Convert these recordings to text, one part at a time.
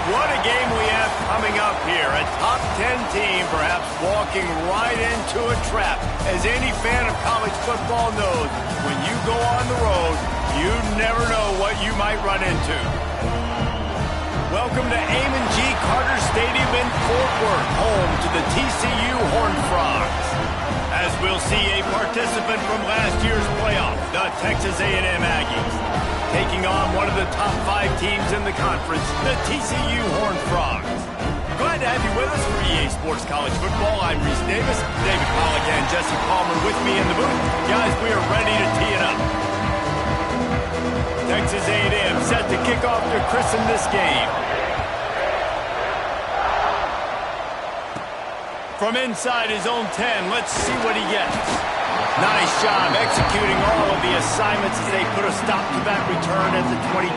What a game we have coming up here. A top 10 team perhaps walking right into a trap. As any fan of college football knows, when you go on the road, you never know what you might run into. Welcome to Amon G. Carter Stadium in Fort Worth, home to the TCU Horned Frogs. As we'll see a participant from last year's playoff, the Texas A&M Aggies, taking on one of the top 5 teams in the conference, the TCU Horned Frogs. Glad to have you with us for EA Sports College Football. I'm Reese Davis, David Pollack and Jesse Palmer with me in the booth. Guys, we are ready to tee it up. Texas A&M set to kick off to christen this game. From inside his own 10, let's see what he gets. Nice job executing all of the assignments as they put a stop to that return at the 22.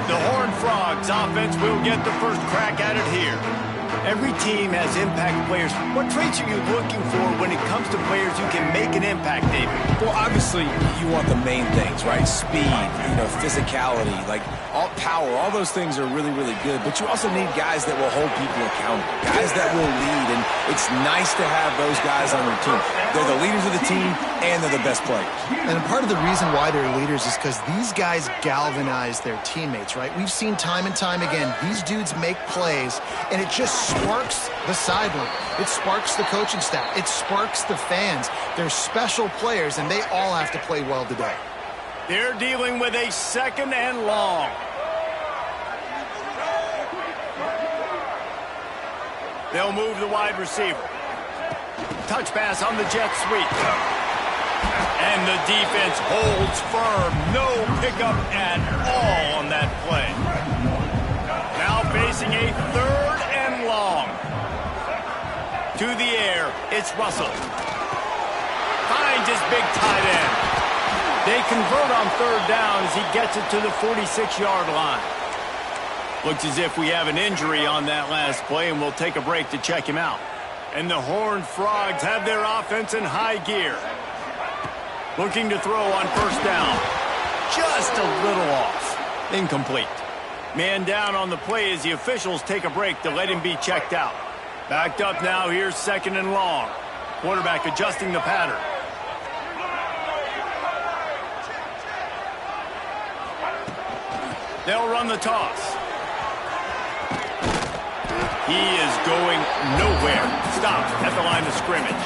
The Horned Frogs offense will get the first crack at it here. Every team has impact players. What traits are you looking for when it comes to players who can make an impact, David? Well, obviously, you want the main things, right? Speed, physicality, like all power. All those things are really, really good. But you also need guys that will hold people accountable, guys that will lead. And it's nice to have those guys on your team. They're the leaders of the team, and they're the best players. And part of the reason why they're leaders is because these guys galvanize their teammates, right? We've seen time and time again, these dudes make plays, and it just sparks the sideline. It sparks the coaching staff. It sparks the fans. They're special players, and they all have to play well today. They're dealing with a 2nd and long. They'll move the wide receiver. Touch pass on the jet sweep. And the defense holds firm. No pickup at all on that play. Now facing a 3rd and long. To the air, it's Russell. Finds his big tight end. They convert on 3rd down as he gets it to the 46-yard line. Looks as if we have an injury on that last play, and we'll take a break to check him out. And the Horned Frogs have their offense in high gear. Looking to throw on 1st down. Just a little off. Incomplete. Man down on the play as the officials take a break to let him be checked out. Backed up now, here's 2nd and long. Quarterback adjusting the pattern. They'll run the toss. He is going nowhere. Stopped at the line of scrimmage.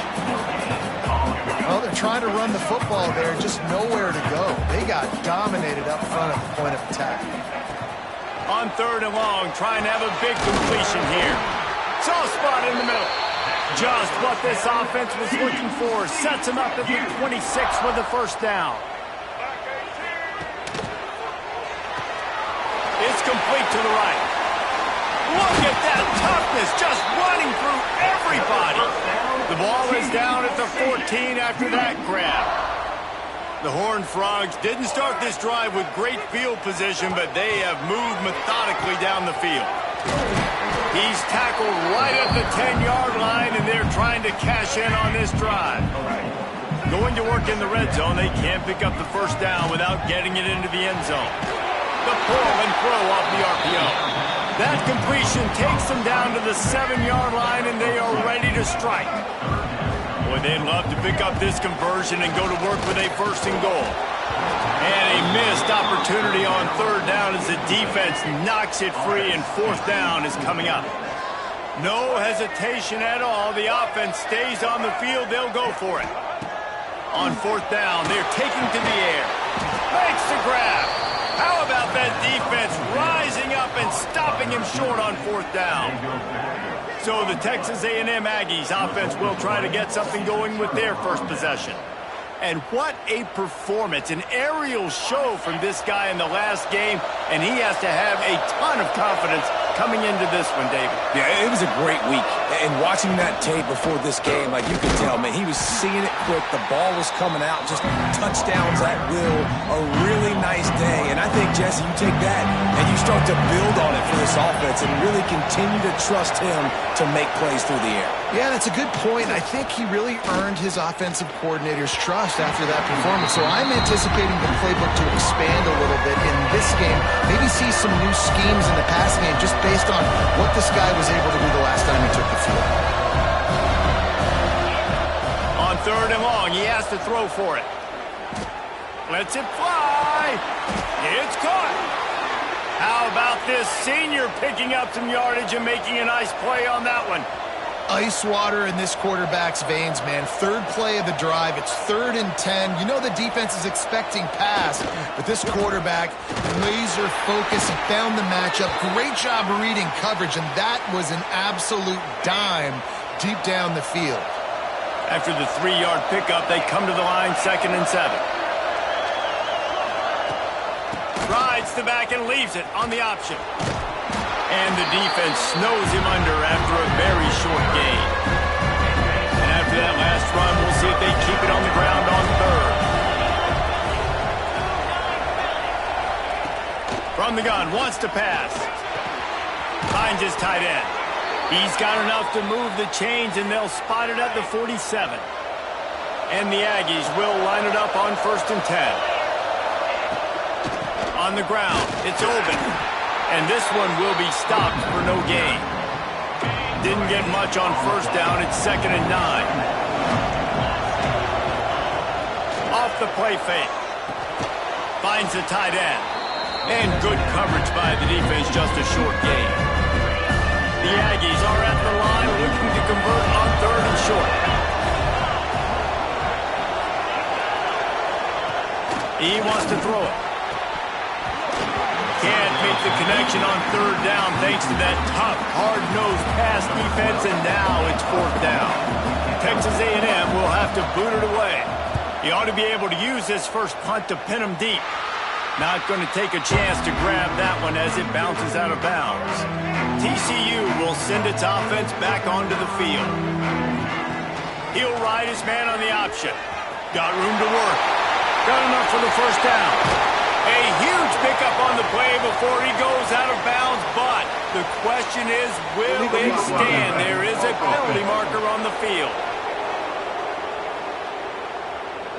Well, they're trying to run the football there, just nowhere to go. They got dominated up front at the point of attack. On 3rd and long, trying to have a big completion here. Soft spot in the middle. Just what this offense was looking for. Sets him up at the 26 with the 1st down. It's complete to the right. Look at that toughness, just running through everybody. The ball is down at the 14 after that grab. The Horned Frogs didn't start this drive with great field position, but they have moved methodically down the field. He's tackled right at the 10-yard line, and they're trying to cash in on this drive. Going to work in the red zone, they can't pick up the 1st down without getting it into the end zone. The pull and throw off the RPO. That completion takes them down to the 7-yard line, and they are ready to strike. Boy, they'd love to pick up this conversion and go to work with a 1st and goal. And a missed opportunity on 3rd down as the defense knocks it free, and 4th down is coming up. No hesitation at all. The offense stays on the field. They'll go for it. On 4th down, they're taking to the air. Makes the grab. How about that defense rising up and stopping him short on 4th down? So the Texas A&M Aggies offense will try to get something going with their 1st possession. And what a performance, an aerial show from this guy in the last game, and he has to have a ton of confidence coming into this one, David? Yeah, it was a great week. And watching that tape before this game, like you could tell, man, he was seeing it quick. The ball was coming out, just touchdowns at will. A really nice day. And I think, Jesse, you take that and you start to build on it for this offense and really continue to trust him to make plays through the air. Yeah, that's a good point. I think he really earned his offensive coordinator's trust after that performance. So I'm anticipating the playbook to expand a little bit in this game. Maybe see some new schemes in the passing game just based on what this guy was able to do the last time he took the field. On 3rd and long, he has to throw for it. Lets it fly. It's caught. How about this senior picking up some yardage and making a nice play on that one? Ice water in this quarterback's veins, man. 3rd play of the drive. It's 3rd and 10. You know the defense is expecting pass, but this quarterback, laser focus. He found the matchup. Great job reading coverage, and that was an absolute dime deep down the field. After the 3-yard pickup, they come to the line, 2nd and 7. Rides the back and leaves it on the option. And the defense snows him under after a very short gain. And after that last run, we'll see if they keep it on the ground on 3rd. From the gun, wants to pass. Finds his tight end. He's got enough to move the chains, and they'll spot it at the 47. And the Aggies will line it up on 1st and 10. On the ground, it's open. And this one will be stopped for no gain. Didn't get much on 1st down. It's 2nd and 9. Off the play fake. Finds the tight end. And good coverage by the defense, just a short gain. The Aggies are at the line looking to convert on 3rd and short. He wants to throw it. Can't make the connection on 3rd down thanks to that tough, hard-nosed pass defense, and now it's 4th down. Texas A&M will have to boot it away. He ought to be able to use this first punt to pin him deep. Not going to take a chance to grab that one as it bounces out of bounds. TCU will send its offense back onto the field. He'll ride his man on the option. Got room to work. Got enough for the 1st down. A huge pickup on the play before he goes out of bounds, but the question is, will it stand? There is a penalty marker on the field.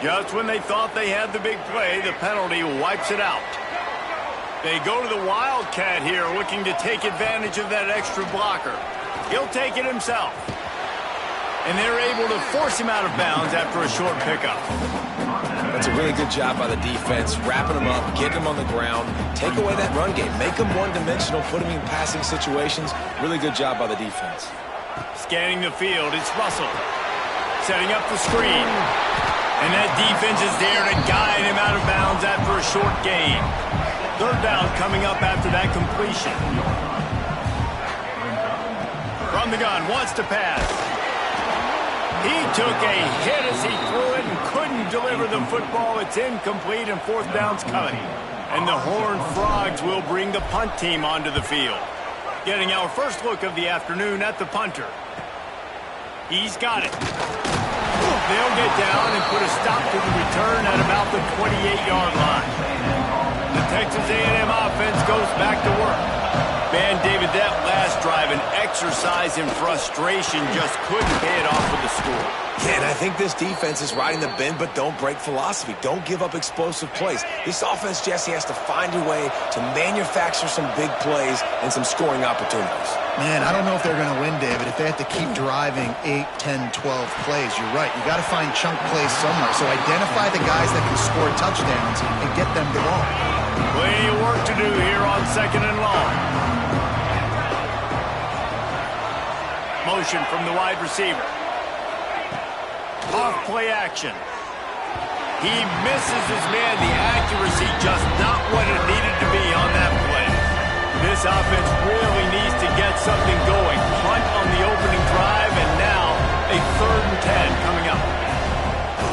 Just when they thought they had the big play, the penalty wipes it out. They go to the Wildcat here, looking to take advantage of that extra blocker. He'll take it himself. And they're able to force him out of bounds after a short pickup. That's a really good job by the defense, wrapping them up, getting them on the ground, take away that run game, make them one-dimensional, put them in passing situations. Really good job by the defense. Scanning the field, it's Russell. Setting up the screen. And that defense is there to guide him out of bounds after a short gain. 3rd down coming up after that completion. From the gun, wants to pass. He took a hit as he threw it and couldn't deliver the football. It's incomplete and 4th down's coming. And the Horned Frogs will bring the punt team onto the field. Getting our first look of the afternoon at the punter. He's got it. They'll get down and put a stop to the return at about the 28-yard line. The Texas A&M offense goes back to work. Man, David, that last drive, an exercise in frustration, just couldn't pay it off with the score. Yeah, and I think this defense is riding the bend, but don't break philosophy. Don't give up explosive plays. This offense, Jesse, has to find a way to manufacture some big plays and some scoring opportunities. Man, I don't know if they're going to win, David, if they have to keep driving 8, 10, 12 plays. You're right. You got to find chunk plays somewhere. So identify the guys that can score touchdowns and get them the ball. Plenty of work to do here on 2nd and long. Motion from the wide receiver. Off play action. He misses his man. The accuracy just not what it needed to be on that play. This offense really needs to get something going. Punt on the opening drive, and now a 3rd and 10 coming up.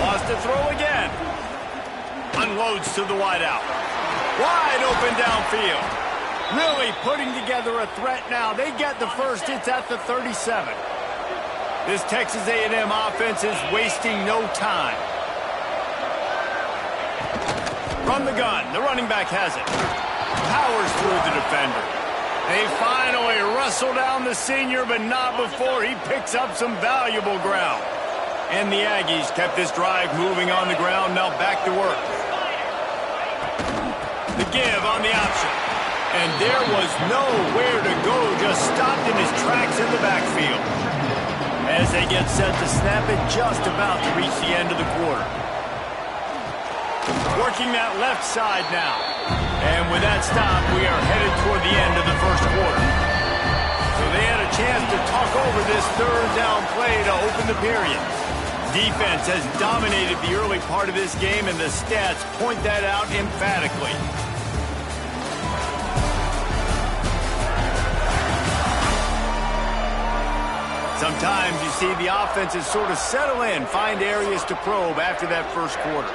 Wants to throw again. Unloads to the wideout. Wide open downfield. Really putting together a threat now. They get the first. It's at the 37. This Texas A&M offense is wasting no time. From the gun, the running back has it. Powers through the defender. They finally wrestle down the senior, but not before he picks up some valuable ground. And the Aggies kept this drive moving on the ground. Now back to work. The give on the option. And there was nowhere to go, just stopped in his tracks in the backfield. As they get set to snap it, just about to reach the end of the quarter. Working that left side now. And with that stop, we are headed toward the end of the first quarter. So they had a chance to talk over this third down play to open the period. Defense has dominated the early part of this game, and the stats point that out emphatically. Sometimes you see the offenses sort of settle in, find areas to probe after that first quarter.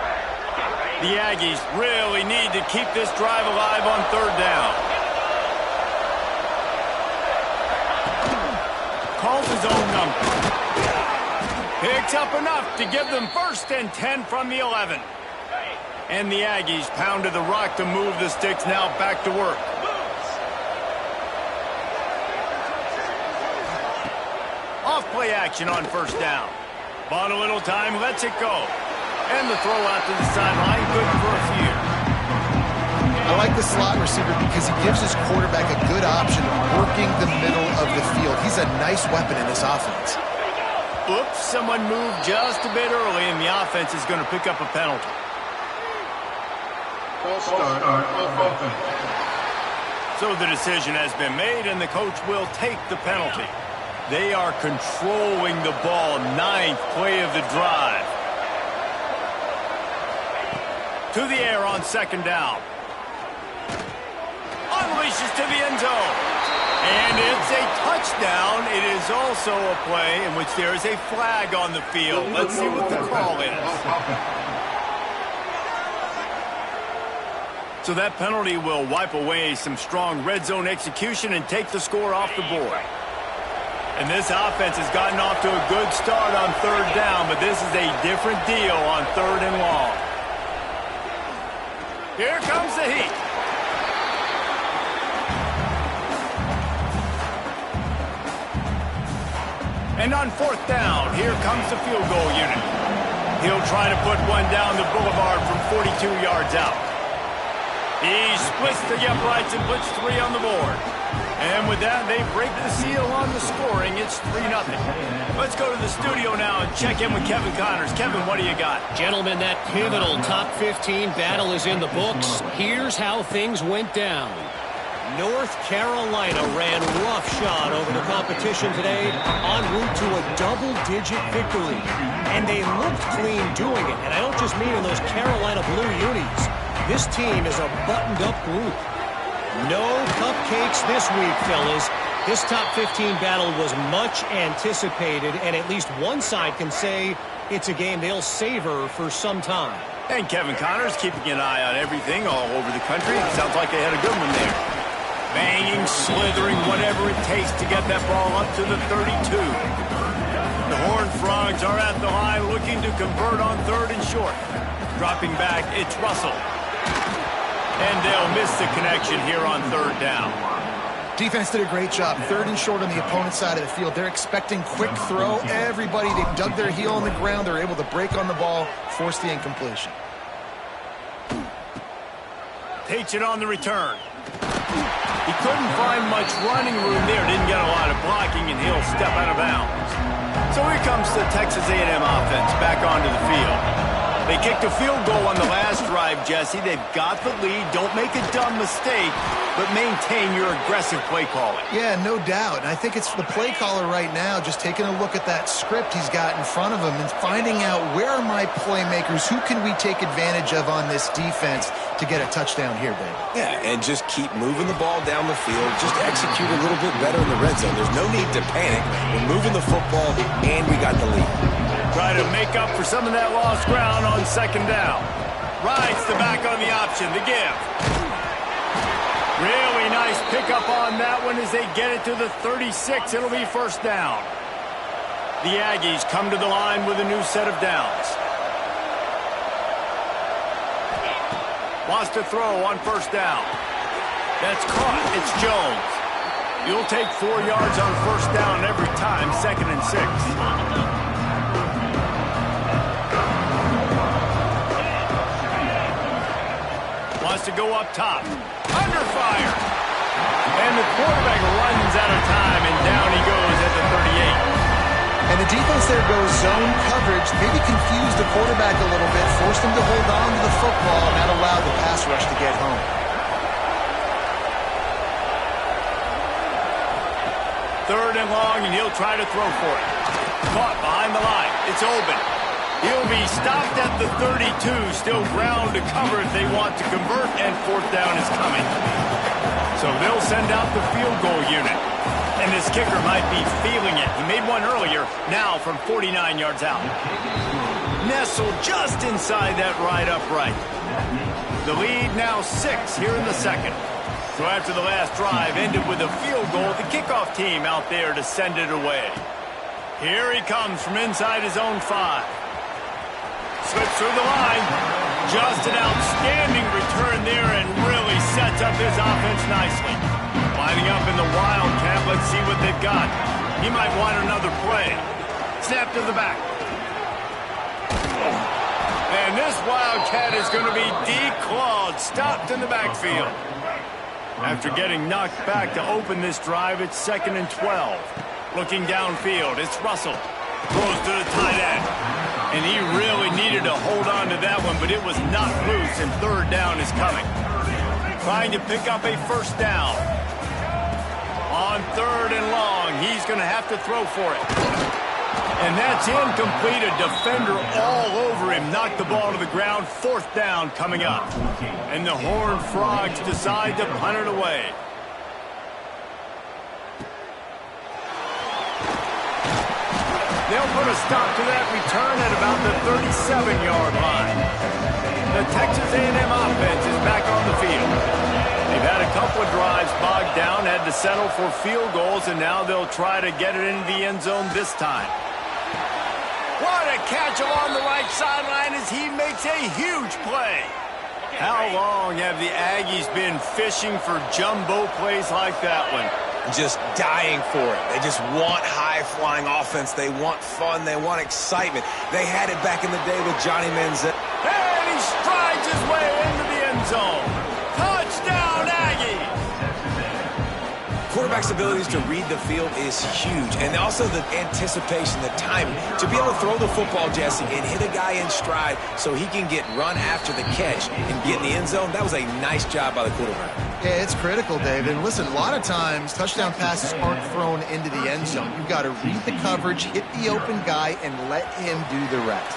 The Aggies really need to keep this drive alive on third down. Calls his own number. Picks up enough to give them first and 10 from the 11. And the Aggies pounded the rock to move the sticks, now back to work. Off-play action on first down. Bought a little time, lets it go. And the throw out to the sideline, good for a few. I like the slot receiver because he gives his quarterback a good option working the middle of the field. He's a nice weapon in this offense. Oops, someone moved just a bit early, and the offense is going to pick up a penalty. So the decision has been made, and the coach will take the penalty. They are controlling the ball. 9th play of the drive. To the air on second down. Unleashes to the end zone. And it's a touchdown. It is also a play in which there is a flag on the field. Let's see what the call is. So that penalty will wipe away some strong red zone execution and take the score off the board. And this offense has gotten off to a good start on third down, but this is a different deal on third and long. Here comes the heat. And on fourth down, here comes the field goal unit. He'll try to put one down the boulevard from 42 yards out. He splits the uprights and puts 3 on the board. And with that, they break the seal on the scoring. It's 3-0. Let's go to the studio now and check in with Kevin Connors. Kevin, what do you got? Gentlemen, that pivotal top 15 battle is in the books. Here's how things went down. North Carolina ran roughshod over the competition today en route to a double-digit victory. And they looked clean doing it. And I don't just mean in those Carolina blue unis. This team is a buttoned-up group. No cupcakes this week, fellas. This top 15 battle was much anticipated, and at least one side can say it's a game they'll savor for some time. And Kevin Connors keeping an eye on everything all over the country. Sounds like they had a good one there. Banging, slithering, whatever it takes to get that ball up to the 32. The Horned Frogs are at the line looking to convert on third and short. Dropping back, it's Russell. And they'll miss the connection here on third down. Defense did a great job. Third and short on the opponent's side of the field. They're expecting quick throw. Everybody, they dug their heel on the ground. They're able to break on the ball, force the incompletion. Takes it on the return. He couldn't find much running room there. Didn't get a lot of blocking, and he'll step out of bounds. So here comes the Texas A&M offense back onto the field. They kicked a field goal on the last drive, Jesse. They've got the lead. Don't make a dumb mistake, but maintain your aggressive play calling. Yeah, no doubt. And I think it's the play caller right now just taking a look at that script he's got in front of him and finding out where are my playmakers, who can we take advantage of on this defense to get a touchdown here, baby. Yeah, and just keep moving the ball down the field. Just execute a little bit better in the red zone. There's no need to panic. We're moving the football, and we got the lead. Try to make up for some of that lost ground on second down. Rides the back on the option, the give. Really nice pickup on that one as they get it to the 36. It'll be first down. The Aggies come to the line with a new set of downs. Wants to throw on first down. That's caught. It's Jones. You'll take 4 yards on first down every time, 2nd and 6. Wants to go up top. Under fire. And the quarterback runs out of time, and down he goes at the 38. And the defense there goes zone coverage, maybe confused the quarterback a little bit, forced him to hold on to the football, and that allowed the pass rush to get home. Third and long, and he'll try to throw for it. Caught behind the line. It's open. He'll be stopped at the 32. Still ground to cover if they want to convert, and fourth down is coming. So they'll send out the field goal unit. And this kicker might be feeling it. He made one earlier, now from 49 yards out. Nestled just inside that right upright. The lead now 6 here in the second. So after the last drive ended with a field goal, the kickoff team out there to send it away. Here he comes from inside his own 5. Slips through the line. Just an outstanding return there and really sets up his offense nicely. Lining up in the Wildcat, let's see what they've got. He might want another play. Snap to the back. And this Wildcat is going to be declawed, stopped in the backfield. After getting knocked back to open this drive, it's 2nd and 12. Looking downfield, it's Russell. Throws to the tight end. And he really needed to hold on to that one, but it was knocked loose, and third down is coming. Trying to pick up a first down. On 3rd and long, he's going to have to throw for it. And that's incomplete. A defender all over him. Knocked the ball to the ground. 4th down coming up. And the Horned Frogs decide to punt it away. They'll put a stop to that return at about the 37-yard line. The Texas A&M offense is back on the field. They've had a couple of drives bogged down, had to settle for field goals, and now they'll try to get it into the end zone this time. What a catch along the right sideline as he makes a huge play. How long have the Aggies been fishing for jumbo plays like that one? Just dying for it. They just want high-flying offense. They want fun. They want excitement. They had it back in the day with Johnny Manziel. And he strides his way into the end zone. Touchdown, Aggies! Quarterback's abilities to read the field is huge, and also the anticipation, the timing. To be able to throw the football, Jesse, and hit a guy in stride so he can get run after the catch and get in the end zone, that was a nice job by the quarterback. Yeah, it's critical, David. And listen, a lot of times touchdown passes aren't thrown into the end zone. You've got to read the coverage, hit the open guy, and let him do the rest.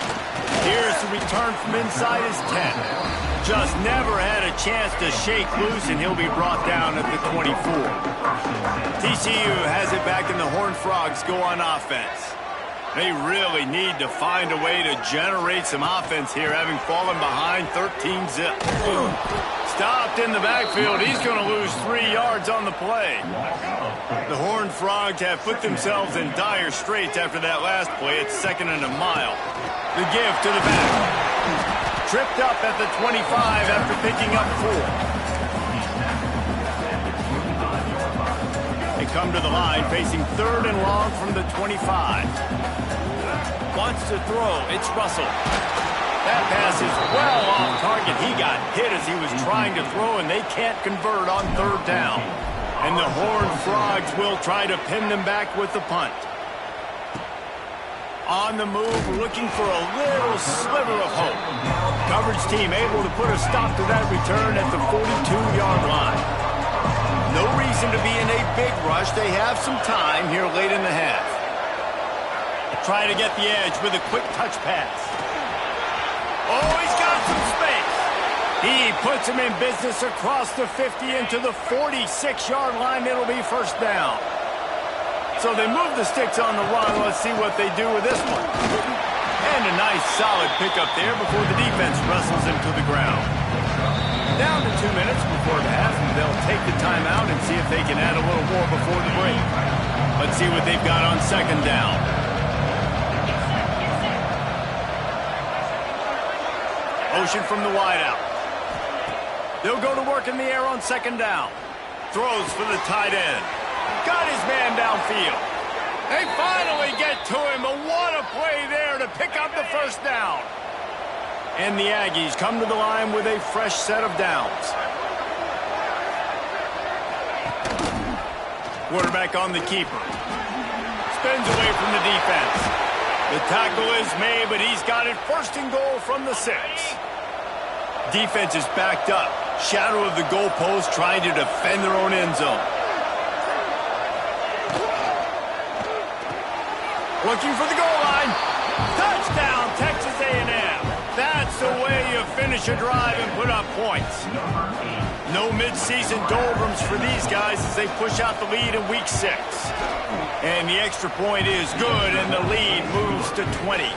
Here's the return from inside his 10. Just never had a chance to shake loose, and he'll be brought down at the 24. TCU has it back, and the Horned Frogs go on offense. They really need to find a way to generate some offense here, having fallen behind 13-zip. Stopped in the backfield. He's going to lose 3 yards on the play. The Horned Frogs have put themselves in dire straits after that last play. It's 2nd and a mile. The give to the back. Tripped up at the 25 after picking up 4. They come to the line facing 3rd and long from the 25. Wants to throw. It's Russell. That pass is well off target. He got hit as he was trying to throw, and they can't convert on 3rd down. And the Horned Frogs will try to pin them back with the punt. On the move, looking for a little sliver of hope. Coverage team able to put a stop to that return at the 42-yard line. No reason to be in a big rush. They have some time here late in the half. Try to get the edge with a quick touch pass. Oh, he's got some space. He puts him in business across the 50 into the 46-yard line. It'll be first down. So they move the sticks on the run. Let's see what they do with this one. And a nice solid pickup there before the defense wrestles him to the ground. Now Down to 2 minutes before the half, and they'll take the timeout and see if they can add a little more before the break. Let's see what they've got on second down. Motion from the wideout. They'll go to work in the air on second down. Throws for the tight end. Got his man downfield. They finally get to him, but what a play there to pick up the first down. And the Aggies come to the line with a fresh set of downs. Quarterback on the keeper. Spins away from the defense. The tackle is made, but he's got it first and goal from the 6. Defense is backed up. Shadow of the goalpost trying to defend their own end zone. Looking for the goal line. Touchdown, Texas A&M. That's the way you finish a drive and put up points. No midseason doldrums for these guys as they push out the lead in week 6. And the extra point is good, and the lead moves to 20.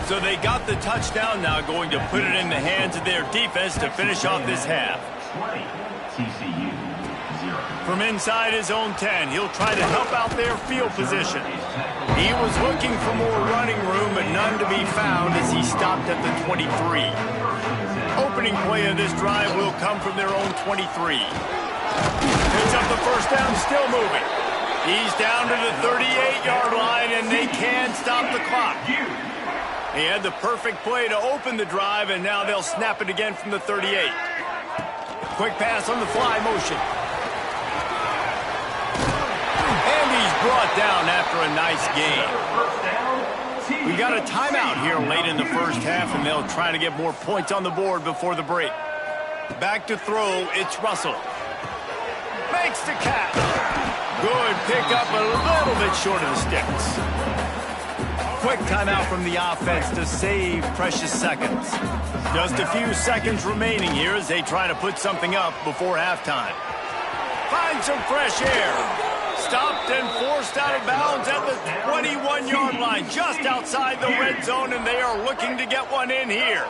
So they got the touchdown, now going to put it in the hands of their defense to finish off this half. TCU 0. From inside his own 10, he'll try to help out their field position. He was looking for more running room, but none to be found as he stopped at the 23. Opening play of this drive will come from their own 23. Picks up the first down, still moving. He's down to the 38-yard line, and they can't stop the clock. He had the perfect play to open the drive, and now they'll snap it again from the 38. Quick pass on the fly motion. And he's brought down after a nice gain. We got a timeout here late in the first half, and they'll try to get more points on the board before the break. Back to throw, it's Russell. Makes the catch. Good pickup, a little bit short of the sticks. Quick timeout from the offense to save precious seconds. Just a few seconds remaining here as they try to put something up before halftime. Find some fresh air. Stopped and forced out of bounds at the 21-yard line, just outside the red zone, and they are looking to get one in here.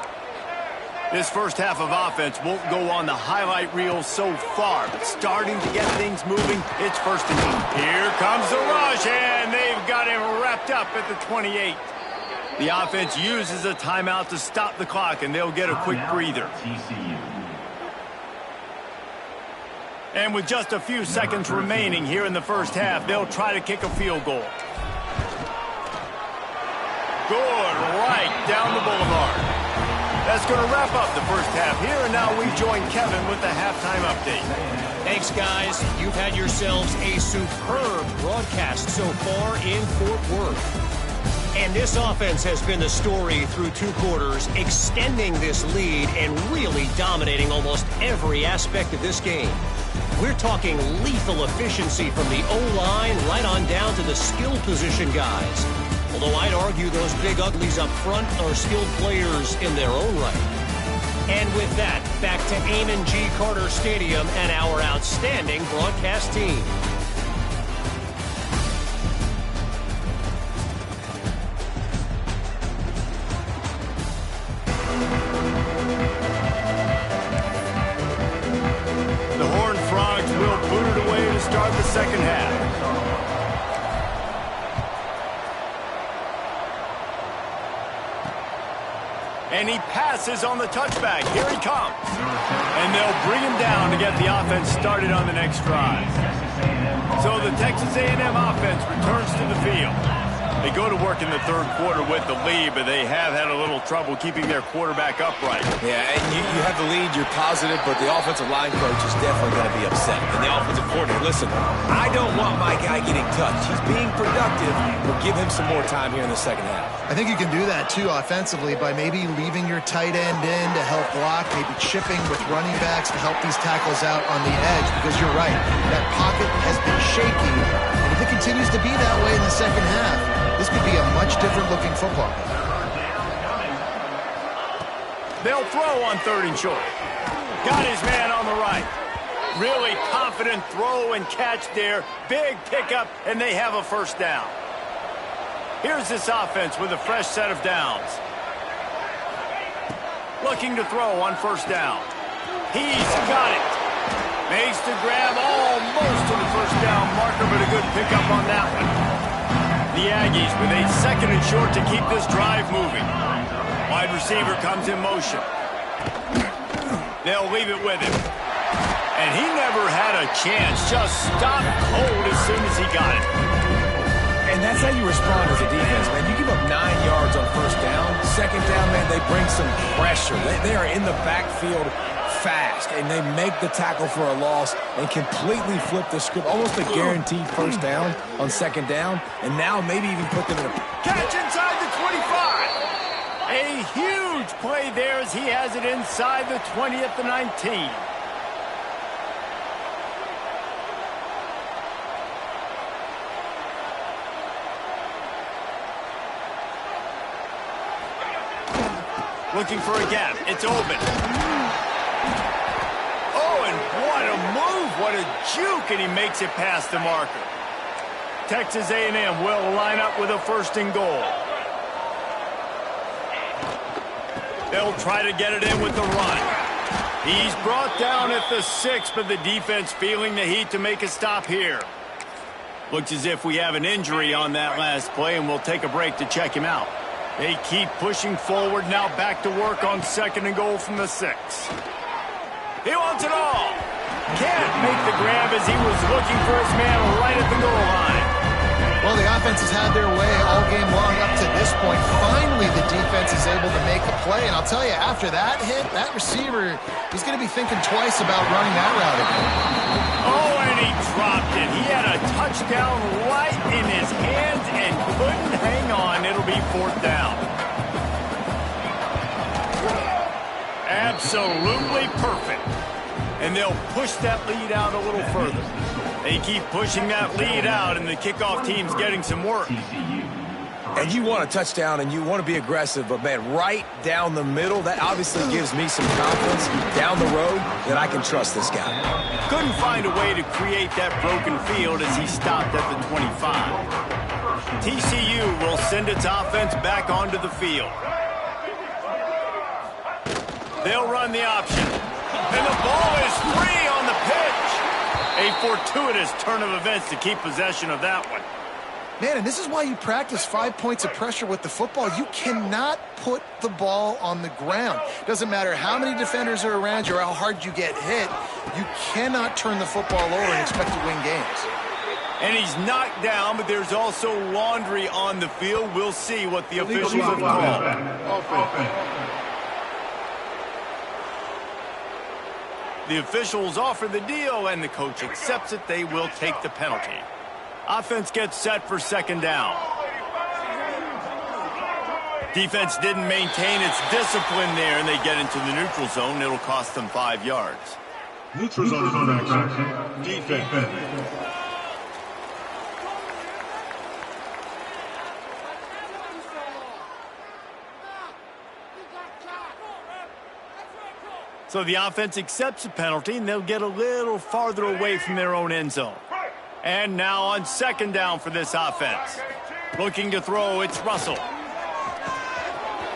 This first half of offense won't go on the highlight reel so far, but starting to get things moving, it's first and goal. Here comes the rush, and they've got him wrapped up at the 28. The offense uses a timeout to stop the clock, and they'll get a quick breather. And with just a few seconds remaining here in the first half, they'll try to kick a field goal. Good, right down the boulevard. That's going to wrap up the first half here, and now we join Kevin with the halftime update. Thanks, guys. You've had yourselves a superb broadcast so far in Fort Worth. And this offense has been the story through 2 quarters, extending this lead and really dominating almost every aspect of this game. We're talking lethal efficiency from the O-line right on down to the skill position guys. Although I'd argue those big uglies up front are skilled players in their own right. And with that, back to Amon G. Carter Stadium and our outstanding broadcast team. The Horned Frogs will boot it away to start the second half. And he passes on the touchback. Here he comes. And they'll bring him down to get the offense started on the next drive. So the Texas A&M offense returns to the field. They go to work in the third quarter with the lead, but they have had a little trouble keeping their quarterback upright. Yeah, and you have the lead, you're positive, but the offensive line coach is definitely going to be upset. And the offensive coordinator, listen, I don't want my guy getting touched. He's being productive, but give him some more time here in the second half. I think you can do that, too, offensively, by maybe leaving your tight end in to help block, maybe chipping with running backs to help these tackles out on the edge, because you're right, that pocket has been shaky, and if it continues to be that way in the second half, this could be a much different-looking football game. They'll throw on 3rd and short. Got his man on the right. Really confident throw and catch there. Big pickup, and they have a first down. Here's this offense with a fresh set of downs. Looking to throw on 1st down. He's got it. Makes the grab almost to the first down marker, but a good pickup on that one. The Aggies with a 2nd and short to keep this drive moving. Wide receiver comes in motion. They'll leave it with him. And he never had a chance. Just stopped cold as soon as he got it. And that's how you respond as a defense, man. You give up 9 yards on first down. 2nd down, man, they bring some pressure. They are in the backfield fast, and they make the tackle for a loss and completely flip the script. Almost a guaranteed first down on 2nd down, and now maybe even put them in a... Catch inside the 25. A huge play there as he has it inside the 20 at the 19. Looking for a gap. It's open. Oh, and what a move. What a juke, and he makes it past the marker. Texas A&M will line up with a 1st and goal. They'll try to get it in with the run. He's brought down at the 6, but the defense feeling the heat to make a stop here. Looks as if we have an injury on that last play, and we'll take a break to check him out. They keep pushing forward, now back to work on 2nd and goal from the 6. He wants it all. Can't make the grab as he was looking for his man right at the goal line. Well, the offense has had their way all game long up to this point. Finally, the defense is able to make a play. And I'll tell you, after that hit, that receiver, he's going to be thinking twice about running that route again. Oh, and he dropped it. He had a touchdown right in his hands and couldn't hang on. It'll be 4th down. Absolutely perfect. And they'll push that lead out a little further. They keep pushing that lead out, and the kickoff team's getting some work. And you want a touchdown, and you want to be aggressive, but, man, right down the middle, that obviously gives me some confidence down the road that I can trust this guy. Couldn't find a way to create that broken field as he stopped at the 25. TCU will send its offense back onto the field. They'll run the option. And the ball is free on the pitch. A fortuitous turn of events to keep possession of that one. Man, and this is why you practice 5 points of pressure with the football. You cannot put the ball on the ground. Doesn't matter how many defenders are around you or how hard you get hit. You cannot turn the football over and expect to win games. And he's knocked down, but there's also laundry on the field. We'll see what the officials have called. The officials offer the deal, and the coach accepts it. They will take the penalty. Offense gets set for 2nd down. Defense didn't maintain its discipline there, and they get into the neutral zone. It'll cost them 5 yards. Neutral zone infraction. Defense. So the offense accepts the penalty, and they'll get a little farther away from their own end zone. And now on 2nd down for this offense. Looking to throw, it's Russell.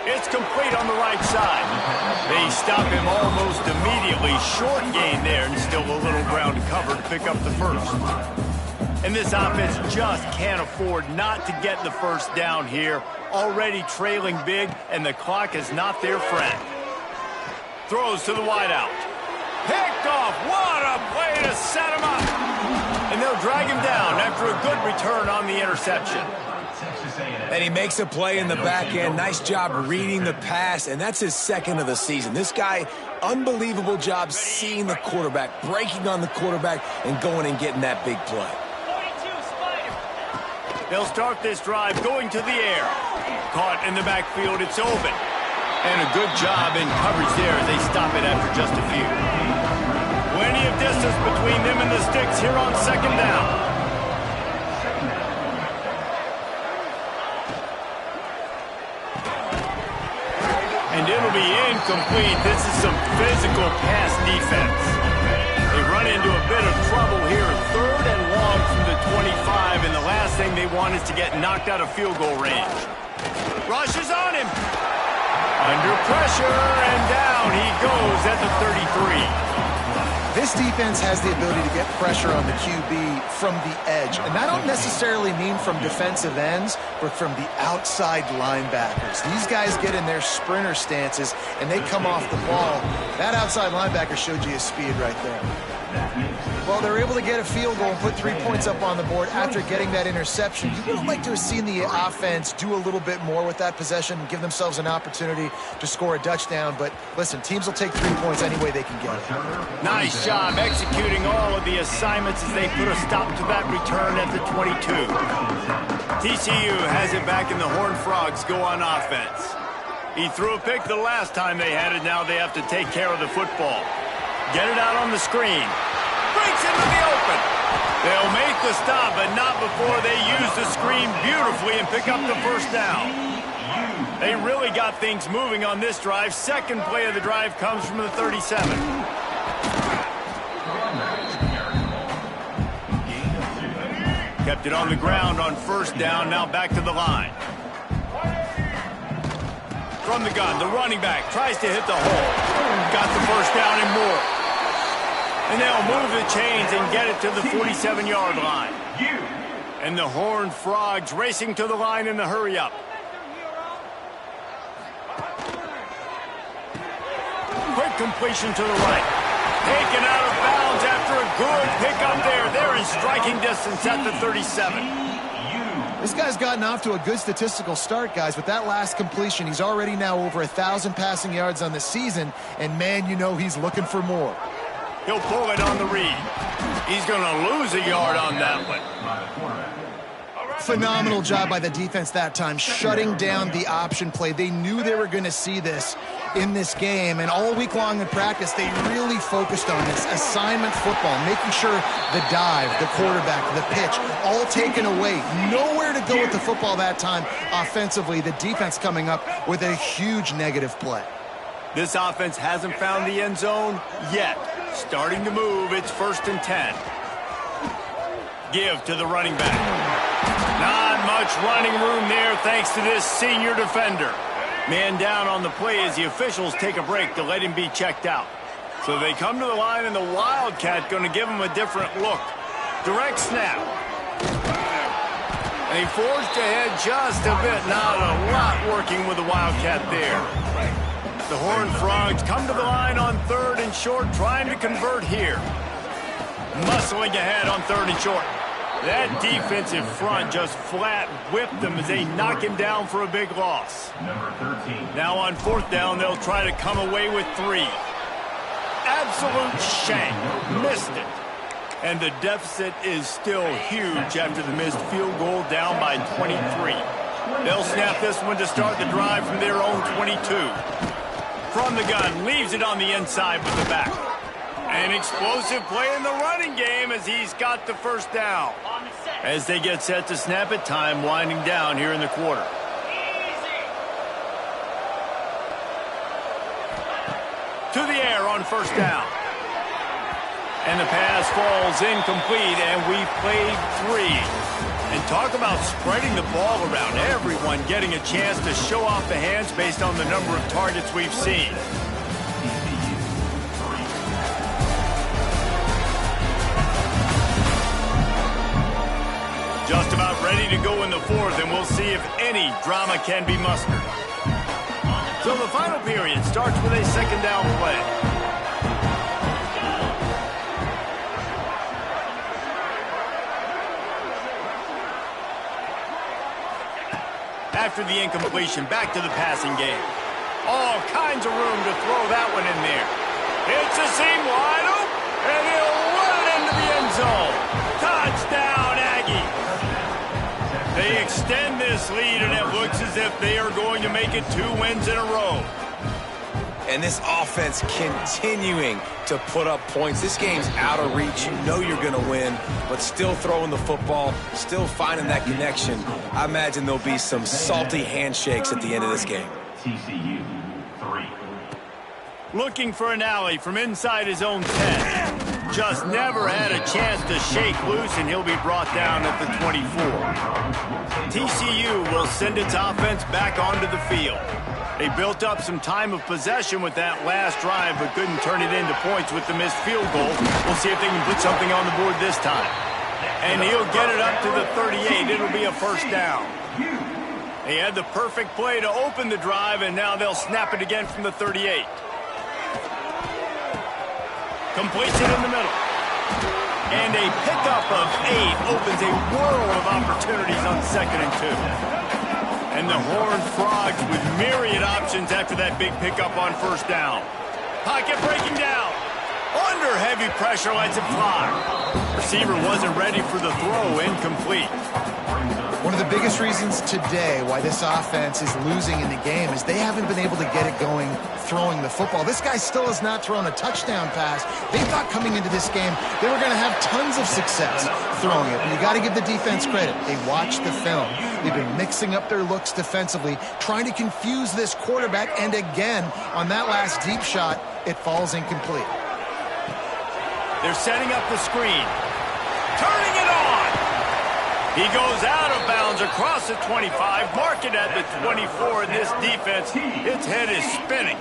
It's complete on the right side. They stop him almost immediately. Short gain there, and still a little ground to cover to pick up the 1st. And this offense just can't afford not to get the 1st down here. Already trailing big, and the clock is not their friend. Throws to the wideout. Picked off. What a play to set him up. And they'll drag him down after a good return on the interception. And he makes a play in the back end. Nice job reading the pass, and that's his 2nd of the season. This guy, unbelievable job seeing the quarterback, breaking on the quarterback, and going and getting that big play. They'll start this drive going to the air. Caught in the backfield. It's open. And a good job in coverage there as they stop it after just a few. Plenty of distance between them and the sticks here on 2nd down. And it'll be incomplete. This is some physical pass defense. They run into a bit of trouble here. 3rd and long from the 25, and the last thing they want is to get knocked out of field goal range. Rushes on him. Under pressure, and down he goes at the 33. This defense has the ability to get pressure on the QB from the edge. And I don't necessarily mean from defensive ends, but from the outside linebackers. These guys get in their sprinter stances, and they come off the ball. That outside linebacker showed you his speed right there. Well, they're able to get a field goal and put 3 points up on the board after getting that interception. You would have liked to have seen the offense do a little bit more with that possession and give themselves an opportunity to score a touchdown. But listen, teams will take 3 points any way they can get it. Nice job executing all of the assignments as they put a stop to that return at the 22. TCU has it back, and the Horned Frogs go on offense. He threw a pick the last time they had it. Now they have to take care of the football. Get it out on the screen. Breaks into the open. They'll make the stop, but not before they use the screen beautifully and pick up the first down. They really got things moving on this drive. Second play of the drive comes from the 37. Kept it on the ground on first down. Now back to the line. From the gun, the running back tries to hit the hole. Got the first down and more. And they'll move the chains and get it to the 47-yard line. And the Horned Frogs racing to the line in the hurry-up. Quick completion to the right. Taken out of bounds after a good pickup there. They're in striking distance at the 37. This guy's gotten off to a good statistical start, guys. With that last completion, he's already now over 1,000 passing yards on the season. And, man, you know he's looking for more. He'll pull it on the read. He's going to lose a yard on that one. Phenomenal job by the defense that time, shutting down the option play. They knew they were going to see this in this game, and all week long in practice, they really focused on this assignment football, making sure the dive, the quarterback, the pitch, all taken away. Nowhere to go with the football that time offensively. The defense coming up with a huge negative play. This offense hasn't found the end zone yet. Starting to move, it's 1st and 10. Give to the running back. Not much running room there thanks to this senior defender. Man down on the play as the officials take a break to let him be checked out. So they come to the line, and the Wildcat going to give him a different look. Direct snap. And he forged ahead just a bit. Not a lot working with the Wildcat there. The Horned Frogs come to the line on 3rd and short, trying to convert here. Muscling ahead on 3rd and short. That defensive front just flat whipped them as they knock him down for a big loss. Number 13. Now on 4th down, they'll try to come away with 3. Absolute shank. Missed it. And the deficit is still huge after the missed field goal, down by 23. They'll snap this one to start the drive from their own 22. From the gun, leaves it on the inside with the back. An explosive play in the running game as he's got the first down. As they get set to snap it, time winding down here in the quarter. To the air on 1st down. And the pass falls incomplete, and we've played 3. And talk about spreading the ball around. Everyone getting a chance to show off the hands based on the number of targets we've seen. Just about ready to go in the 4th, and we'll see if any drama can be mustered. So the final period starts with a 2nd down play. After the incompletion, back to the passing game. All kinds of room to throw that one in there. It's a seam wide open, and he'll run it into the end zone. Touchdown, Aggie. They extend this lead, and it looks as if they are going to make it 2 wins in a row. And this offense continuing to put up points. This game's out of reach. You know you're going to win, but still throwing the football, still finding that connection. I imagine there'll be some salty handshakes at the end of this game. TCU 3. Looking for an alley from inside his own 10. Just never had a chance to shake loose, and he'll be brought down at the 24. TCU will send its offense back onto the field. They built up some time of possession with that last drive, but couldn't turn it into points with the missed field goal. We'll see if they can put something on the board this time. And he'll get it up to the 38. It'll be a first down. He had the perfect play to open the drive, and now they'll snap it again from the 38. Completes it in the middle. And a pickup of 8 opens a world of opportunities on 2nd and 2. And the Horned Frogs with myriad options after that big pickup on first down. Pocket breaking down. Under heavy pressure, lets it fly. Receiver wasn't ready for the throw, incomplete. One of the biggest reasons today why this offense is losing in the game is they haven't been able to get it going throwing the football. This guy still has not thrown a touchdown pass. They thought coming into this game they were going to have tons of success throwing it. But you got to give the defense credit. They watched the film. They've been mixing up their looks defensively, trying to confuse this quarterback. And again, on that last deep shot, it falls incomplete. They're setting up the screen. Turning it on. He goes out of bounds across the 25, mark it at the 24, and this defense, its head is spinning.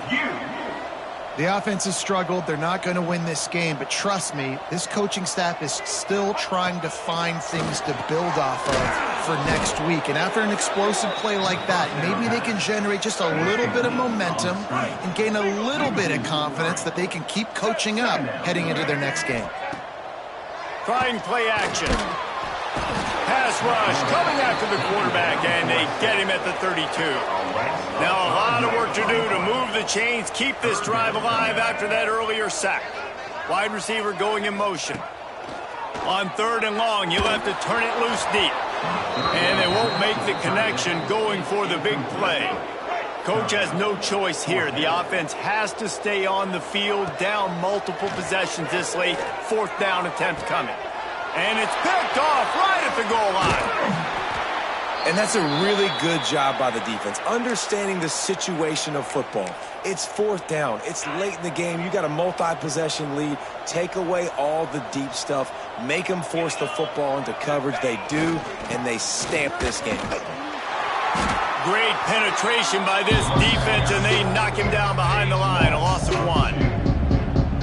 The offense has struggled. They're not going to win this game, but trust me, this coaching staff is still trying to find things to build off of for next week. And after an explosive play like that, maybe they can generate just a little bit of momentum and gain a little bit of confidence that they can keep coaching up heading into their next game. Trying play action. Pass rush coming after the quarterback, and they get him at the 32. Now a lot of work to do to move the chains, keep this drive alive after that earlier sack. Wide receiver going in motion. On 3rd and long, you'll have to turn it loose deep. And they won't make the connection going for the big play. Coach has no choice here. The offense has to stay on the field, down multiple possessions this late. 4th down attempt coming. And it's picked off right at the goal line. And that's a really good job by the defense, understanding the situation of football. It's 4th down. It's late in the game. You got a multi-possession lead. Take away all the deep stuff. Make them force the football into coverage. They do, and they stamp this game. Great penetration by this defense, and they knock him down behind the line. A loss of 1.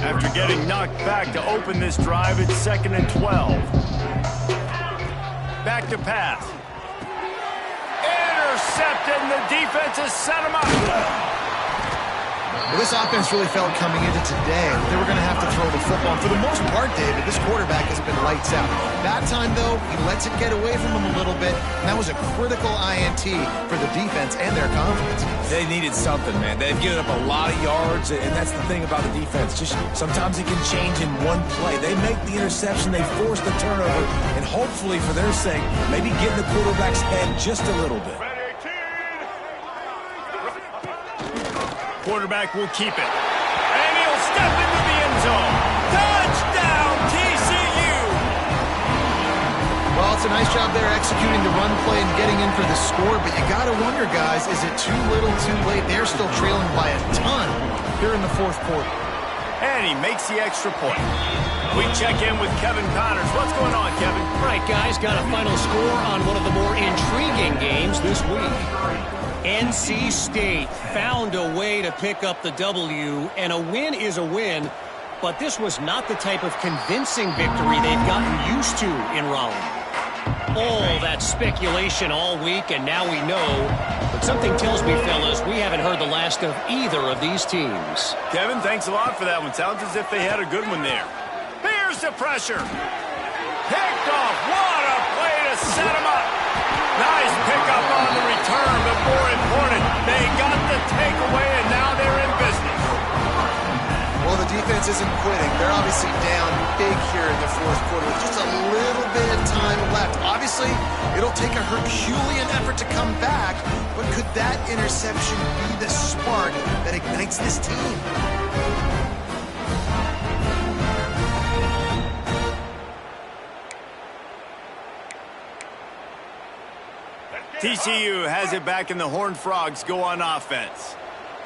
After getting knocked back to open this drive, it's 2nd and 12. Back to pass. Intercepted, and the defense has set him up. Well, this offense really felt coming into today that they were going to have to throw the football. And for the most part, David, this quarterback has been lights out. That time, though, he lets it get away from him a little bit, and that was a critical INT for the defense and their confidence. They needed something, man. They've given up a lot of yards, and that's the thing about the defense. Just sometimes it can change in one play. They make the interception, they force the turnover, and hopefully, for their sake, maybe get in the quarterback's head just a little bit. Quarterback will keep it. And he'll step into the end zone. Touchdown, TCU! Well, it's a nice job there executing the run play and getting in for the score, but you got to wonder, guys, is it too little, too late? They're still trailing by a ton here in the 4th quarter. And he makes the extra point. We check in with Kevin Connors. What's going on, Kevin? All right, guys, got a final score on one of the more intriguing games this week. NC State found a way to pick up the W, and a win is a win, but this was not the type of convincing victory they've gotten used to in Raleigh. All that speculation all week, and now we know, but something tells me, fellas, we haven't heard the last of either of these teams. Kevin, thanks a lot for that one. Sounds as if they had a good one there. Here's the pressure. Picked off. What a play to set him up. Nice pickup on the return, but more important, they got the takeaway, and now they're in business. Well, the defense isn't quitting. They're obviously down big here in the 4th quarter with just a little bit of time left. Obviously, it'll take a Herculean effort to come back, but could that interception be the spark that ignites this team? TCU has it back, and the Horned Frogs go on offense.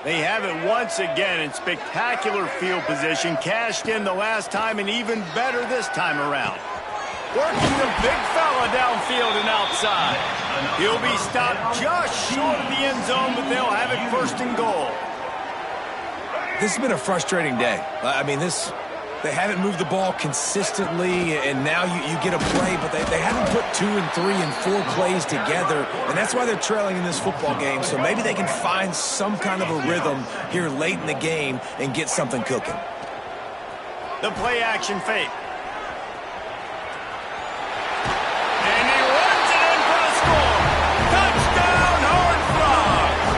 They have it once again in spectacular field position, cashed in the last time, and even better this time around. Working the big fella downfield and outside. He'll be stopped just short of the end zone, but they'll have it first and goal. This has been a frustrating day. I mean, they haven't moved the ball consistently, and now you get a play, but they haven't put 2 and 3 and 4 plays together, and that's why they're trailing in this football game. So maybe they can find some kind of a rhythm here late in the game and get something cooking. The play action fake. And he runs it in for the score. Touchdown, Horned Frogs.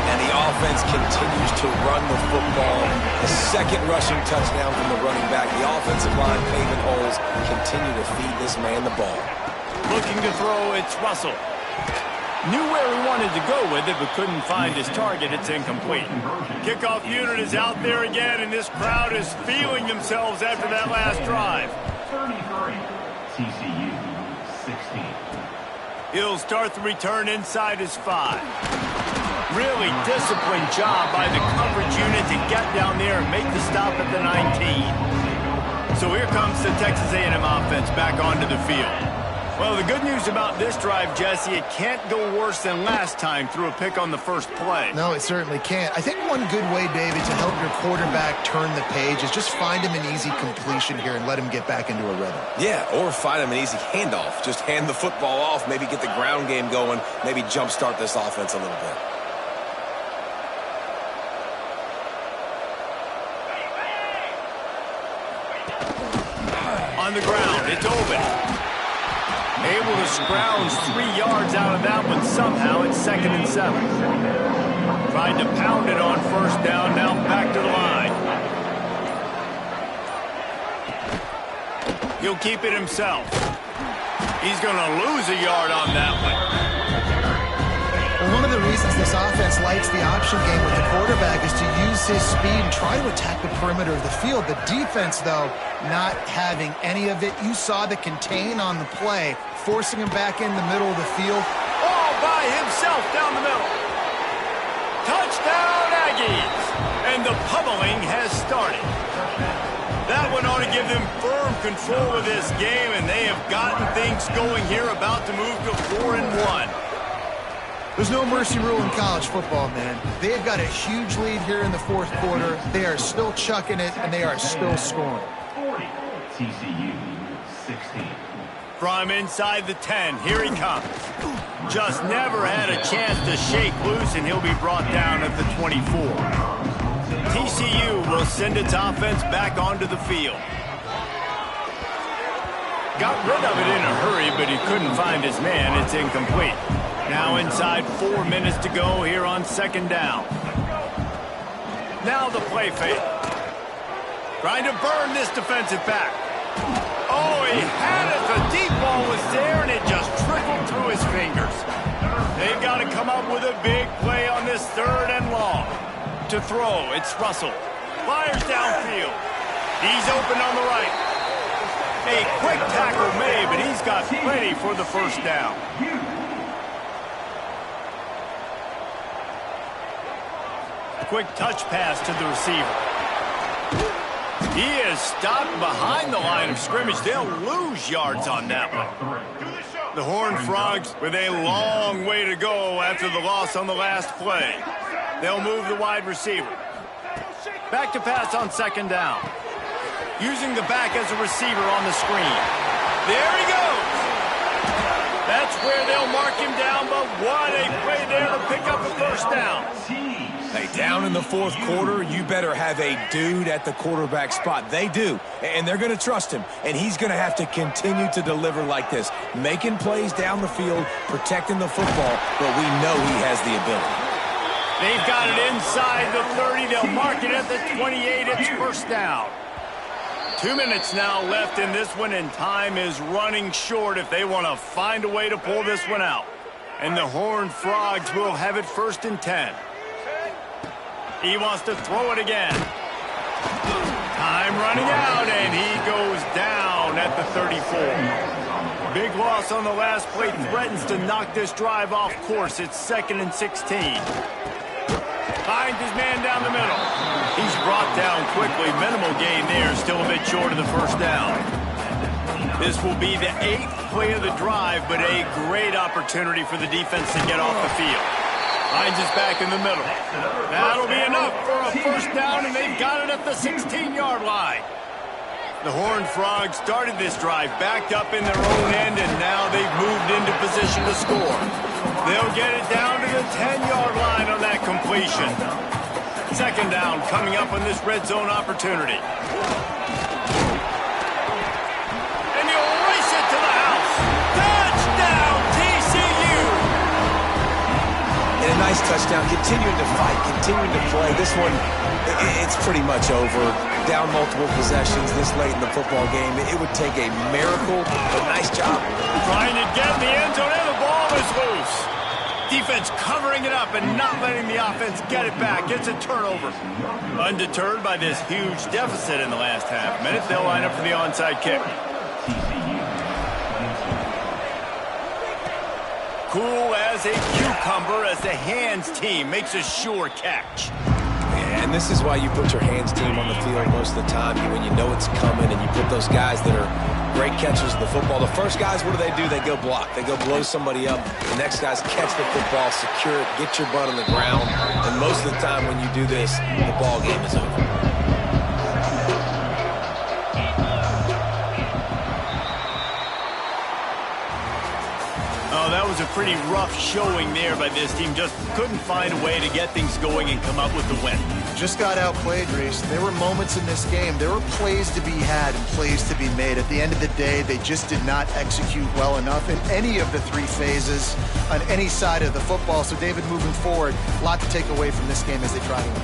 And the offense continues to run the football. The second rushing touchdown from the running back. The offensive line paving holes continue to feed this man the ball. Looking to throw, it's Russell. Knew where he wanted to go with it, but couldn't find his target. It's incomplete. Kickoff unit is out there again, and this crowd is feeling themselves after that last drive. 33, TCU 16. He'll start the return inside his 5. Really disciplined job by the coverage unit to get down there and make the stop at the 19. So here comes the Texas A&M offense back onto the field. Well, the good news about this drive, Jesse, it can't go worse than last time through a pick on the first play. No, it certainly can't. I think one good way, David, to help your quarterback turn the page is just find him an easy completion here and let him get back into a rhythm. Yeah, or find him an easy handoff. Just hand the football off, maybe get the ground game going, maybe jumpstart this offense a little bit. On the ground, it's open. Able to scrounge 3 yards out of that one somehow. It's 2nd and 7. Tried to pound it on first down. Now back to the line. He'll keep it himself. He's going to lose a yard on that one. Well, one of the reasons this offense likes the option game with the quarterback is to use his speed and try to attack the perimeter of the field. The defense, though, not having any of it. You saw the contain on the play, forcing him back in the middle of the field. All by himself down the middle. Touchdown, Aggies! And the pummeling has started. That one ought to give them firm control of this game, and they have gotten things going here, about to move to 4-1. There's no mercy rule in college football, man. They've got a huge lead here in the fourth quarter. They are still chucking it, and they are still scoring. 40, TCU 16. From inside the 10, here he comes. Just never had a chance to shake loose, and he'll be brought down at the 24. TCU will send its offense back onto the field. Got rid of it in a hurry, but he couldn't find his man. It's incomplete. Now inside 4 minutes to go here on 2nd down. Now the play fake. Trying to burn this defensive back. Oh, he had it. The deep ball was there, and it just trickled through his fingers. They've got to come up with a big play on this 3rd and long. To throw, it's Russell. Fires downfield. He's open on the right. A quick tackle made, but he's got plenty for the first down. Quick touch pass to the receiver. He is stopped behind the line of scrimmage. They'll lose yards on that one. The Horned Frogs with a long way to go after the loss on the last play. They'll move the wide receiver. Back to pass on 2nd down. Using the back as a receiver on the screen. There he goes. That's where they'll mark him down, but what a play there to pick up a first down. Hey, down in the fourth quarter, you better have a dude at the quarterback spot. They do, and they're going to trust him, and he's going to have to continue to deliver like this, making plays down the field, protecting the football, but we know he has the ability. They've got it inside the 30. They'll mark it at the 28. It's first down. 2 minutes now left in this one, and time is running short if they want to find a way to pull this one out. And the Horned Frogs will have it 1st and 10. He wants to throw it again. Time running out, and he goes down at the 34. Big loss on the last play threatens to knock this drive off course. It's 2nd and 16. Finds his man down the middle. He's brought down quickly. Minimal gain there. Still a bit short of the first down. This will be the 8th play of the drive, but a great opportunity for the defense to get off the field. Hines is back in the middle. That'll be enough for a first down, and they've got it at the 16-yard line. The Horned Frogs started this drive backed up in their own end, and now they've moved into position to score. They'll get it down to the 10-yard line on that completion. Second down coming up on this red zone opportunity. And you'll race it to the house. Touchdown, TCU! And a nice touchdown, continuing to fight, continuing to play. This one, it's pretty much over. Down multiple possessions this late in the football game. It would take a miracle, but nice job. Trying to get in the end zone, and the ball is loose. Defense covering it up and not letting the offense get it back. Gets a turnover. Undeterred by this huge deficit in the last half minute, they'll line up for the onside kick. Cool as a cucumber as the hands team makes a sure catch. And this is why you put your hands team on the field most of the time when you know it's coming, and you put those guys that are great catchers of the football. The first guys, what do? They go block. They go blow somebody up. The next guys catch the football, secure it, get your butt on the ground. And most of the time when you do this, the ball game is over. Oh, that was a pretty rough showing there by this team. Just couldn't find a way to get things going and come up with the win. Just got outplayed, Reese. There were moments in this game. There were plays to be had and plays to be made. At the end of the day, they just did not execute well enough in any of the 3 phases on any side of the football. So, David, moving forward, a lot to take away from this game as they try to win.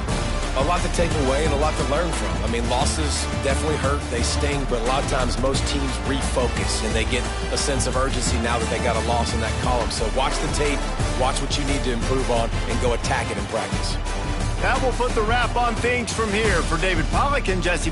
A lot to take away and a lot to learn from. I mean, losses definitely hurt. They sting, but a lot of times most teams refocus and they get a sense of urgency now that they got a loss in that column. So watch the tape, watch what you need to improve on, and go attack it in practice. That will put the wrap on things from here. For David Pollack and Jesse